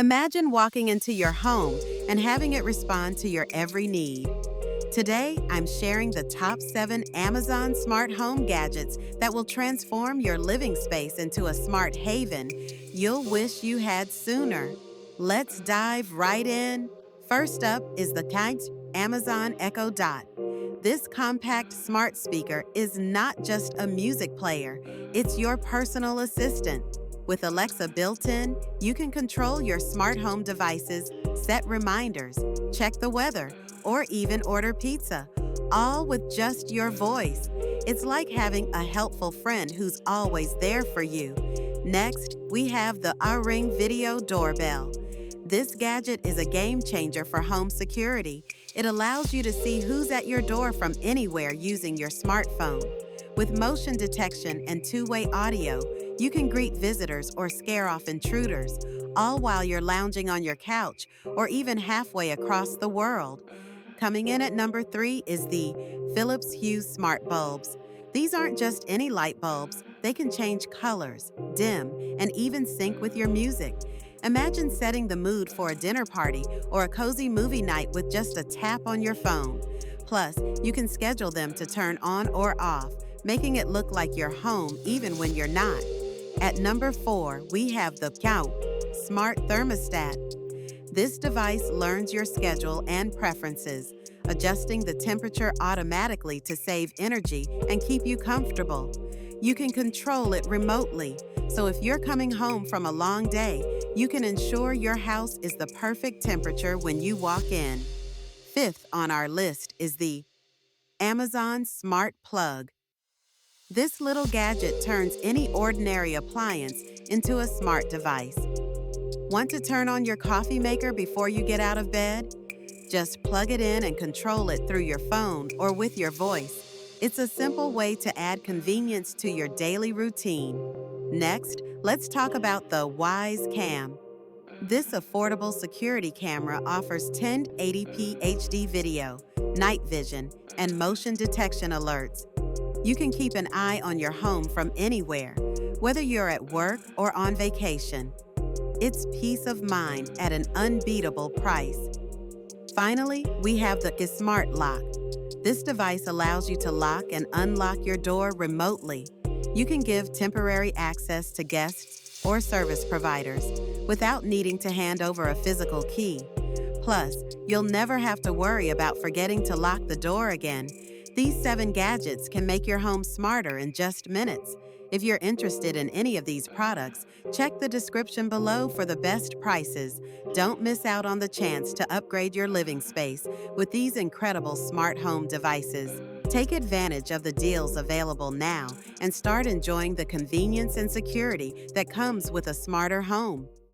Imagine walking into your home and having it respond to your every need. Today, I'm sharing the top 7 Amazon smart home gadgets that will transform your living space into a smart haven you'll wish you had sooner. Let's dive right in. First up is the Kite Amazon Echo Dot. This compact smart speaker is not just a music player, it's your personal assistant. With Alexa built in, you can control your smart home devices, set reminders, check the weather, or even order pizza, all with just your voice. It's like having a helpful friend who's always there for you. Next, we have the Ring Video Doorbell. This gadget is a game changer for home security. It allows you to see who's at your door from anywhere using your smartphone. With motion detection and two-way audio, you can greet visitors or scare off intruders, all while you're lounging on your couch or even halfway across the world. Coming in at number 3 is the Philips Hue Smart Bulbs. These aren't just any light bulbs, they can change colors, dim, and even sync with your music. Imagine setting the mood for a dinner party or a cozy movie night with just a tap on your phone. Plus, you can schedule them to turn on or off, making it look like you're home even when you're not. At number 4, we have the Kount Smart Thermostat. This device learns your schedule and preferences, adjusting the temperature automatically to save energy and keep you comfortable. You can control it remotely, so if you're coming home from a long day, you can ensure your house is the perfect temperature when you walk in. Fifth on our list is the Amazon Smart Plug. This little gadget turns any ordinary appliance into a smart device. Want to turn on your coffee maker before you get out of bed? Just plug it in and control it through your phone or with your voice. It's a simple way to add convenience to your daily routine. Next, let's talk about the Wyze Cam. This affordable security camera offers 1080p HD video, night vision, and motion detection alerts. You can keep an eye on your home from anywhere, whether you're at work or on vacation. It's peace of mind at an unbeatable price. Finally, we have the Smart Lock. This device allows you to lock and unlock your door remotely. You can give temporary access to guests or service providers without needing to hand over a physical key. Plus, you'll never have to worry about forgetting to lock the door again. These 7 gadgets can make your home smarter in just minutes. If you're interested in any of these products, check the description below for the best prices. Don't miss out on the chance to upgrade your living space with these incredible smart home devices. Take advantage of the deals available now and start enjoying the convenience and security that comes with a smarter home.